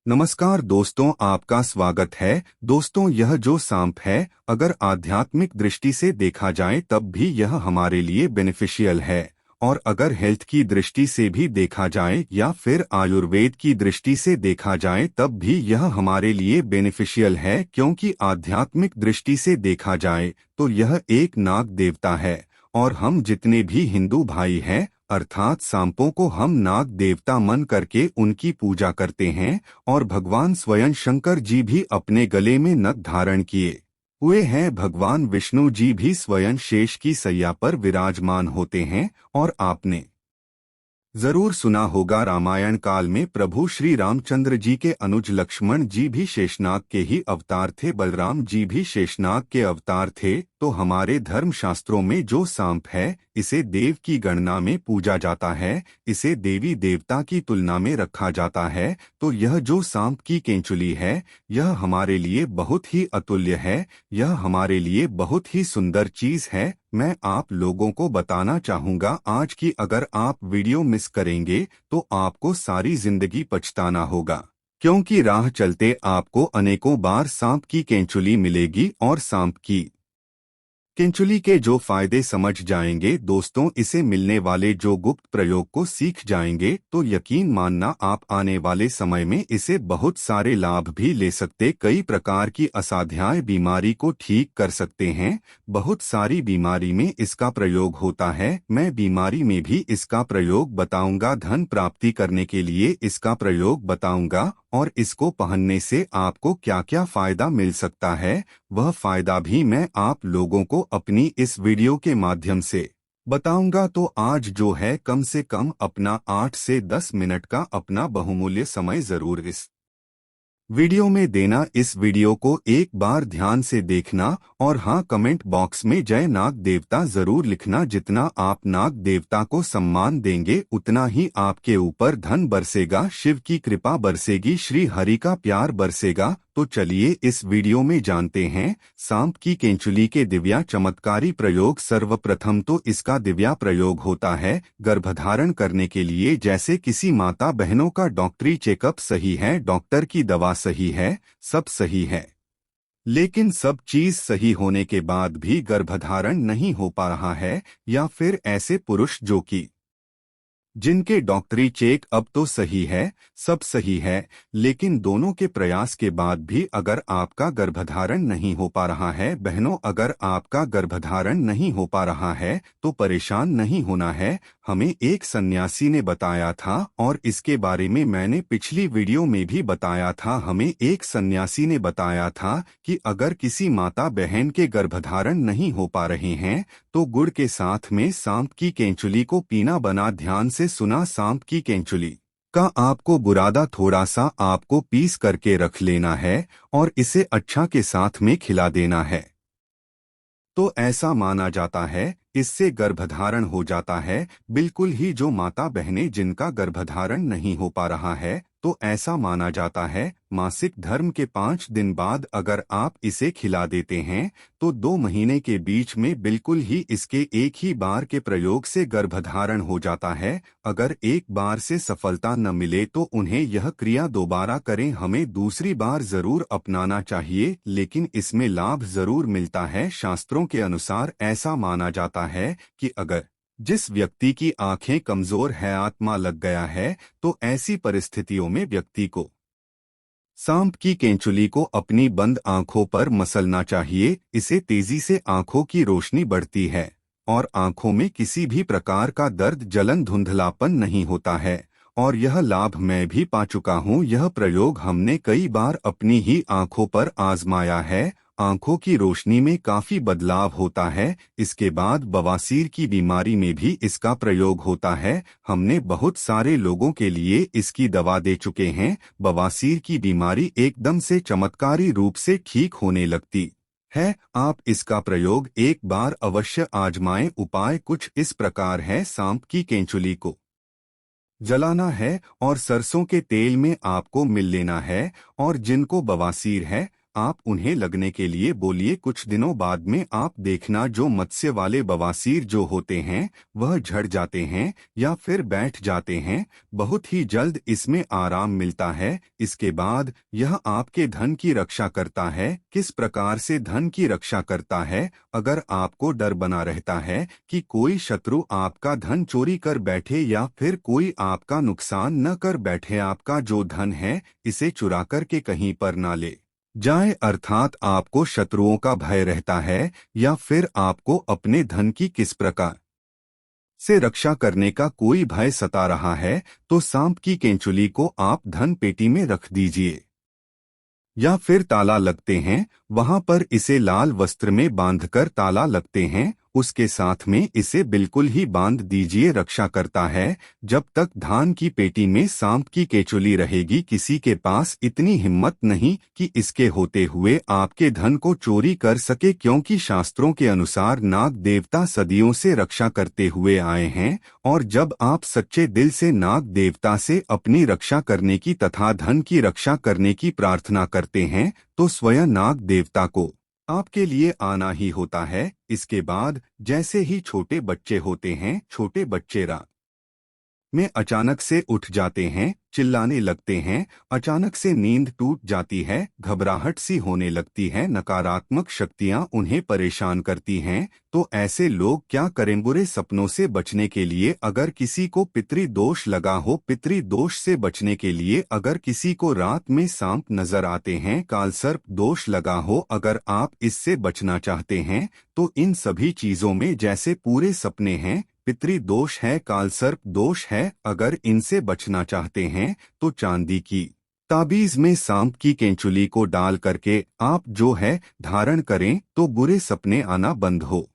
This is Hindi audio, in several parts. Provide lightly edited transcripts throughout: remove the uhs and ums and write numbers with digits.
नमस्कार दोस्तों, आपका स्वागत है। दोस्तों, यह जो सांप है, अगर आध्यात्मिक दृष्टि से देखा जाए तब भी यह हमारे लिए बेनिफिशियल है, और अगर हेल्थ की दृष्टि से भी देखा जाए या फिर आयुर्वेद की दृष्टि से देखा जाए तब भी यह हमारे लिए बेनिफिशियल है, क्योंकि आध्यात्मिक दृष्टि से देखा जाए तो यह एक नाग देवता है। और हम जितने भी हिंदू भाई हैं, अर्थात सांपों को हम नाग देवता मन करके उनकी पूजा करते हैं। और भगवान स्वयं शंकर जी भी अपने गले में नग धारण किए हुए हैं। भगवान विष्णु जी भी स्वयं शेष की सैया पर विराजमान होते हैं। और आपने जरूर सुना होगा, रामायण काल में प्रभु श्री रामचंद्र जी के अनुज लक्ष्मण जी भी शेषनाग के ही अवतार थे, बलराम जी भी शेषनाग के अवतार थे। तो हमारे धर्म शास्त्रों में जो सांप है, इसे देव की गणना में पूजा जाता है, इसे देवी देवता की तुलना में रखा जाता है। तो यह जो सांप की केंचुली है, यह हमारे लिए बहुत ही अतुल्य है, यह हमारे लिए बहुत ही सुंदर चीज है। मैं आप लोगों को बताना चाहूंगा आज की अगर आप वीडियो मिस करेंगे तो आपको सारी जिंदगी पछताना होगा, क्योंकि राह चलते आपको अनेकों बार सांप की केंचुली मिलेगी। और सांप की केंचुली के जो फायदे समझ जाएंगे दोस्तों, इसे मिलने वाले जो गुप्त प्रयोग को सीख जाएंगे, तो यकीन मानना आप आने वाले समय में इसे बहुत सारे लाभ भी ले सकते, कई प्रकार की असाध्याय बीमारी को ठीक कर सकते हैं। बहुत सारी बीमारी में इसका प्रयोग होता है, मैं बीमारी में भी इसका प्रयोग बताऊंगा, धन प्राप्ति करने के लिए इसका प्रयोग बताऊंगा, और इसको पहनने से आपको क्या क्या फायदा मिल सकता है, वह फायदा भी मैं आप लोगों को अपनी इस वीडियो के माध्यम से बताऊंगा। तो आज जो है, कम से कम अपना 8 से 10 मिनट का अपना बहुमूल्य समय जरूर इस वीडियो में देना। इस वीडियो को एक बार ध्यान से देखना, और हाँ, कमेंट बॉक्स में जय नाग देवता जरूर लिखना। जितना आप नाग देवता को सम्मान देंगे उतना ही आपके ऊपर धन बरसेगा, शिव की कृपा बरसेगी, श्री हरि का प्यार बरसेगा। तो चलिए इस वीडियो में जानते हैं सांप की केंचुली के दिव्या चमत्कारी प्रयोग। सर्वप्रथम तो इसका दिव्या प्रयोग होता है गर्भधारण करने के लिए। जैसे किसी माता बहनों का डॉक्टरी चेकअप सही है, डॉक्टर की दवा सही है, सब सही है, लेकिन सब चीज सही होने के बाद भी गर्भधारण नहीं हो पा रहा है, या फिर ऐसे पुरुष जो कि जिनके डॉक्टरी चेक अब तो सही है, सब सही है, लेकिन दोनों के प्रयास के बाद भी अगर आपका गर्भधारण नहीं हो पा रहा है, बहनों अगर आपका गर्भधारण नहीं हो पा रहा है तो परेशान नहीं होना है। हमें एक सन्यासी ने बताया था, और इसके बारे में मैंने पिछली वीडियो में भी बताया था। हमें एक सन्यासी ने बताया था कि अगर किसी माता बहन के गर्भधारण नहीं हो पा रहे हैं तो गुड़ के साथ में सांप की केंचुली को पीना बना। ध्यान से सुना, सांप की केंचुली का आपको बुरादा थोड़ा सा आपको पीस करके रख लेना है, और इसे अच्छा के साथ में खिला देना है। तो ऐसा माना जाता है इससे गर्भधारण हो जाता है। बिल्कुल ही जो माता बहनें जिनका गर्भधारण नहीं हो पा रहा है, तो ऐसा माना जाता है मासिक धर्म के 5 दिन बाद अगर आप इसे खिला देते हैं तो 2 महीने के बीच में बिल्कुल ही इसके एक ही बार के प्रयोग से गर्भधारण हो जाता है। अगर एक बार से सफलता न मिले तो उन्हें यह क्रिया दोबारा करें, हमें दूसरी बार जरूर अपनाना चाहिए, लेकिन इसमें लाभ जरूर मिलता है। शास्त्रों के अनुसार ऐसा माना जाता है कि अगर जिस व्यक्ति की आंखें कमजोर है, आत्मा लग गया है, तो ऐसी परिस्थितियों में व्यक्ति को सांप की केंचुली को अपनी बंद आंखों पर मसलना चाहिए। इसे तेजी से आंखों की रोशनी बढ़ती है, और आंखों में किसी भी प्रकार का दर्द, जलन, धुंधलापन नहीं होता है। और यह लाभ मैं भी पा चुका हूँ। यह प्रयोग हमने कई बार अपनी ही आंखों पर आजमाया है। आंखों की रोशनी में काफी बदलाव होता है। इसके बाद बवासीर की बीमारी में भी इसका प्रयोग होता है। हमने बहुत सारे लोगों के लिए इसकी दवा दे चुके हैं। बवासीर की बीमारी एकदम से चमत्कारी रूप से ठीक होने लगती है। आप इसका प्रयोग एक बार अवश्य आजमाएं। उपाय कुछ इस प्रकार है, सांप की केंचुली को जलाना है और सरसों के तेल में आपको मिल लेना है। और जिनको बवासीर है आप उन्हें लगने के लिए बोलिए। कुछ दिनों बाद में आप देखना जो मत्स्य वाले बवासीर जो होते हैं वह झड़ जाते हैं या फिर बैठ जाते हैं। बहुत ही जल्द इसमें आराम मिलता है। इसके बाद यह आपके धन की रक्षा करता है। किस प्रकार से धन की रक्षा करता है? अगर आपको डर बना रहता है कि कोई शत्रु आपका धन चोरी कर बैठे या फिर कोई आपका नुकसान न कर बैठे, आपका जो धन है इसे चुरा कर के कहीं पर ना ले जाए, अर्थात आपको शत्रुओं का भय रहता है या फिर आपको अपने धन की किस प्रकार से रक्षा करने का कोई भय सता रहा है, तो सांप की केंचुली को आप धन पेटी में रख दीजिए या फिर ताला लगते हैं वहां पर इसे लाल वस्त्र में बांधकर ताला लगते हैं, उसके साथ में इसे बिल्कुल ही बांध दीजिए। रक्षा करता है। जब तक धान की पेटी में सांप की केचुली रहेगी, किसी के पास इतनी हिम्मत नहीं कि इसके होते हुए आपके धन को चोरी कर सके, क्योंकि शास्त्रों के अनुसार नाग देवता सदियों से रक्षा करते हुए आए हैं और जब आप सच्चे दिल से नाग देवता से अपनी रक्षा करने की तथा धन की रक्षा करने की प्रार्थना करते हैं तो स्वयं नाग देवता को आपके लिए आना ही होता है। इसके बाद जैसे ही छोटे बच्चे होते हैं, छोटे बच्चे रात में अचानक से उठ जाते हैं, चिल्लाने लगते हैं, अचानक से नींद टूट जाती है, घबराहट सी होने लगती है, नकारात्मक शक्तियां उन्हें परेशान करती हैं, तो ऐसे लोग क्या करें? बुरे सपनों से बचने के लिए अगर किसी को पितृ दोष लगा हो, पितृ दोष से बचने के लिए अगर किसी को रात में सांप नजर आते हैं, कालसर्प दोष लगा हो, अगर आप इससे बचना चाहते हैं तो इन सभी चीजों में जैसे पूरे सपने हैं, पितृ दोष है, कालसर्प दोष है, अगर इनसे बचना चाहते हैं तो चांदी की ताबीज में सांप की केंचुली को डाल करके आप जो है धारण करें तो बुरे सपने आना बंद हो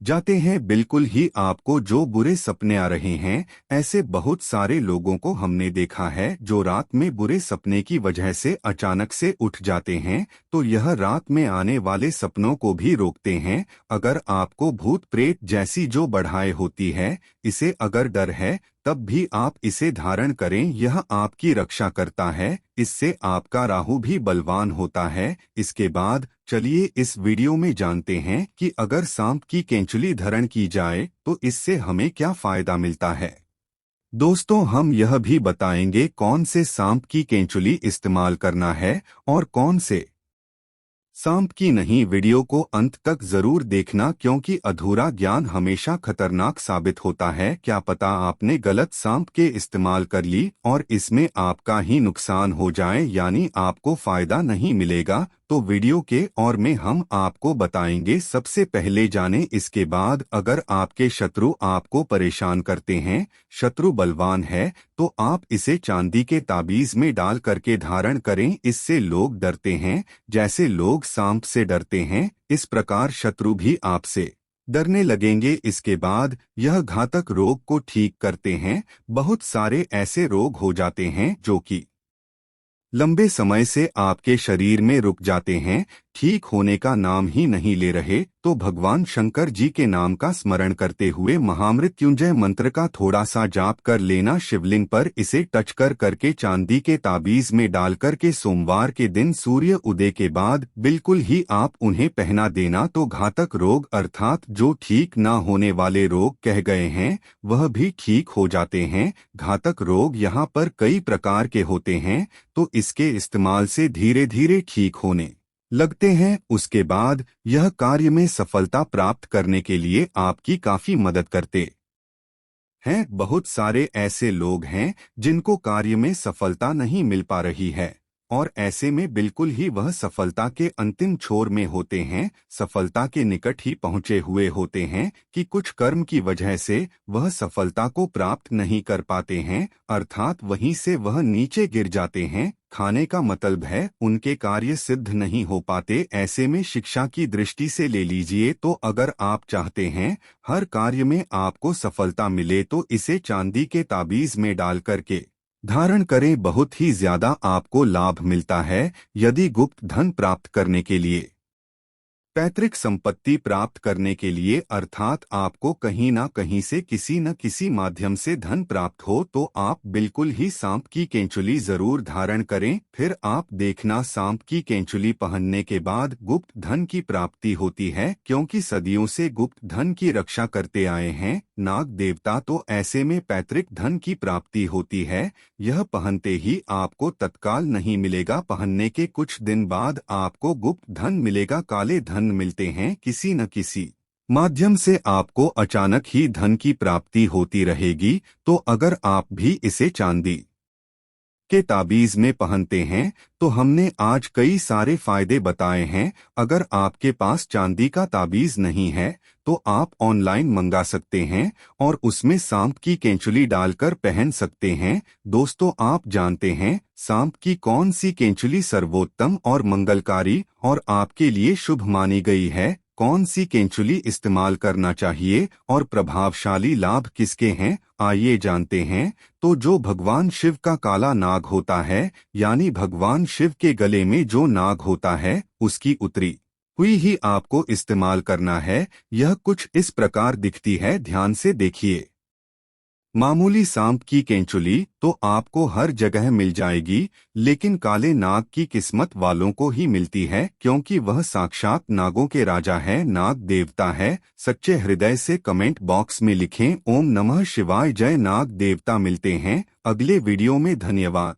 जाते हैं। बिल्कुल ही आपको जो बुरे सपने आ रहे हैं, ऐसे बहुत सारे लोगों को हमने देखा है जो रात में बुरे सपने की वजह से अचानक से उठ जाते हैं, तो यह रात में आने वाले सपनों को भी रोकते हैं। अगर आपको भूत प्रेत जैसी जो बढ़ाए होती है, इसे अगर डर है तब भी आप इसे धारण करें, यह आपकी रक्षा करता है। इससे आपका राहु भी बलवान होता है। इसके बाद चलिए इस वीडियो में जानते हैं कि अगर सांप की केंचुली धारण की जाए तो इससे हमें क्या फायदा मिलता है। दोस्तों, हम यह भी बताएंगे कौन से सांप की केंचुली इस्तेमाल करना है और कौन से सांप की नहीं। वीडियो को अंत तक जरूर देखना, क्योंकि अधूरा ज्ञान हमेशा खतरनाक साबित होता है। क्या पता आपने गलत सांप के इस्तेमाल कर ली और इसमें आपका ही नुकसान हो जाए, यानी आपको फायदा नहीं मिलेगा। तो वीडियो के और में हम आपको बताएंगे। सबसे पहले जाने इसके बाद अगर आपके शत्रु आपको परेशान करते हैं, शत्रु बलवान है, तो आप इसे चांदी के ताबीज में डाल करके धारण करें। इससे लोग डरते हैं, जैसे लोग सांप से डरते हैं इस प्रकार शत्रु भी आपसे डरने लगेंगे। इसके बाद यह घातक रोग को ठीक करते हैं। बहुत सारे ऐसे रोग हो जाते हैं जो कि लंबे समय से आपके शरीर में रुक जाते हैं, ठीक होने का नाम ही नहीं ले रहे, तो भगवान शंकर जी के नाम का स्मरण करते हुए महामृत्युंजय मंत्र का थोड़ा सा जाप कर लेना। शिवलिंग पर इसे टच कर करके चांदी के ताबीज में डाल करके सोमवार के दिन सूर्य उदय के बाद बिल्कुल ही आप उन्हें पहना देना। तो घातक रोग अर्थात जो ठीक ना होने वाले रोग कह गए हैं वह भी ठीक हो जाते हैं। घातक रोग यहाँ पर कई प्रकार के होते हैं, तो इसके इस्तेमाल से धीरे धीरे ठीक होने लगते हैं। उसके बाद यह कार्य में सफलता प्राप्त करने के लिए आपकी काफी मदद करते हैं। बहुत सारे ऐसे लोग हैं जिनको कार्य में सफलता नहीं मिल पा रही है और ऐसे में बिल्कुल ही वह सफलता के अंतिम छोर में होते हैं, सफलता के निकट ही पहुंचे हुए होते हैं कि कुछ कर्म की वजह से वह सफलता को प्राप्त नहीं कर पाते हैं, अर्थात वहीं से वह नीचे गिर जाते हैं। खाने का मतलब है उनके कार्य सिद्ध नहीं हो पाते। ऐसे में शिक्षा की दृष्टि से ले लीजिए, तो अगर आप चाहते हैं हर कार्य में आपको सफलता मिले तो इसे चांदी के ताबीज में डाल करके धारण करें, बहुत ही ज्यादा आपको लाभ मिलता है। यदि गुप्त धन प्राप्त करने के लिए पैतृक संपत्ति प्राप्त करने के लिए अर्थात आपको कहीं ना कहीं से किसी न किसी माध्यम से धन प्राप्त हो तो आप बिल्कुल ही सांप की केंचुली जरूर धारण करें। फिर आप देखना सांप की केंचुली पहनने के बाद गुप्त धन की प्राप्ति होती है, क्योंकि सदियों से गुप्त धन की रक्षा करते आए हैं नाग देवता, तो ऐसे में पैतृक धन की प्राप्ति होती है। यह पहनते ही आपको तत्काल नहीं मिलेगा, पहनने के कुछ दिन बाद आपको गुप्त धन मिलेगा। काले धन मिलते हैं, किसी न किसी माध्यम से आपको अचानक ही धन की प्राप्ति होती रहेगी। तो अगर आप भी इसे चांदी के ताबीज में पहनते हैं तो हमने आज कई सारे फायदे बताए हैं। अगर आपके पास चांदी का ताबीज नहीं है तो आप ऑनलाइन मंगा सकते हैं और उसमें सांप की केंचुली डालकर पहन सकते हैं। दोस्तों, आप जानते हैं सांप की कौन सी केंचुली सर्वोत्तम और मंगलकारी और आपके लिए शुभ मानी गई है? कौन सी केंचुली इस्तेमाल करना चाहिए और प्रभावशाली लाभ किसके हैं, आइए जानते हैं। तो जो भगवान शिव का काला नाग होता है, यानी भगवान शिव के गले में जो नाग होता है उसकी उतरी हुई ही आपको इस्तेमाल करना है। यह कुछ इस प्रकार दिखती है, ध्यान से देखिए। मामूली सांप की केंचुली तो आपको हर जगह मिल जाएगी, लेकिन काले नाग की किस्मत वालों को ही मिलती है, क्योंकि वह साक्षात नागों के राजा है, नाग देवता है। सच्चे हृदय से कमेंट बॉक्स में लिखें ओम नमः शिवाय, जय नाग देवता। मिलते हैं अगले वीडियो में, धन्यवाद।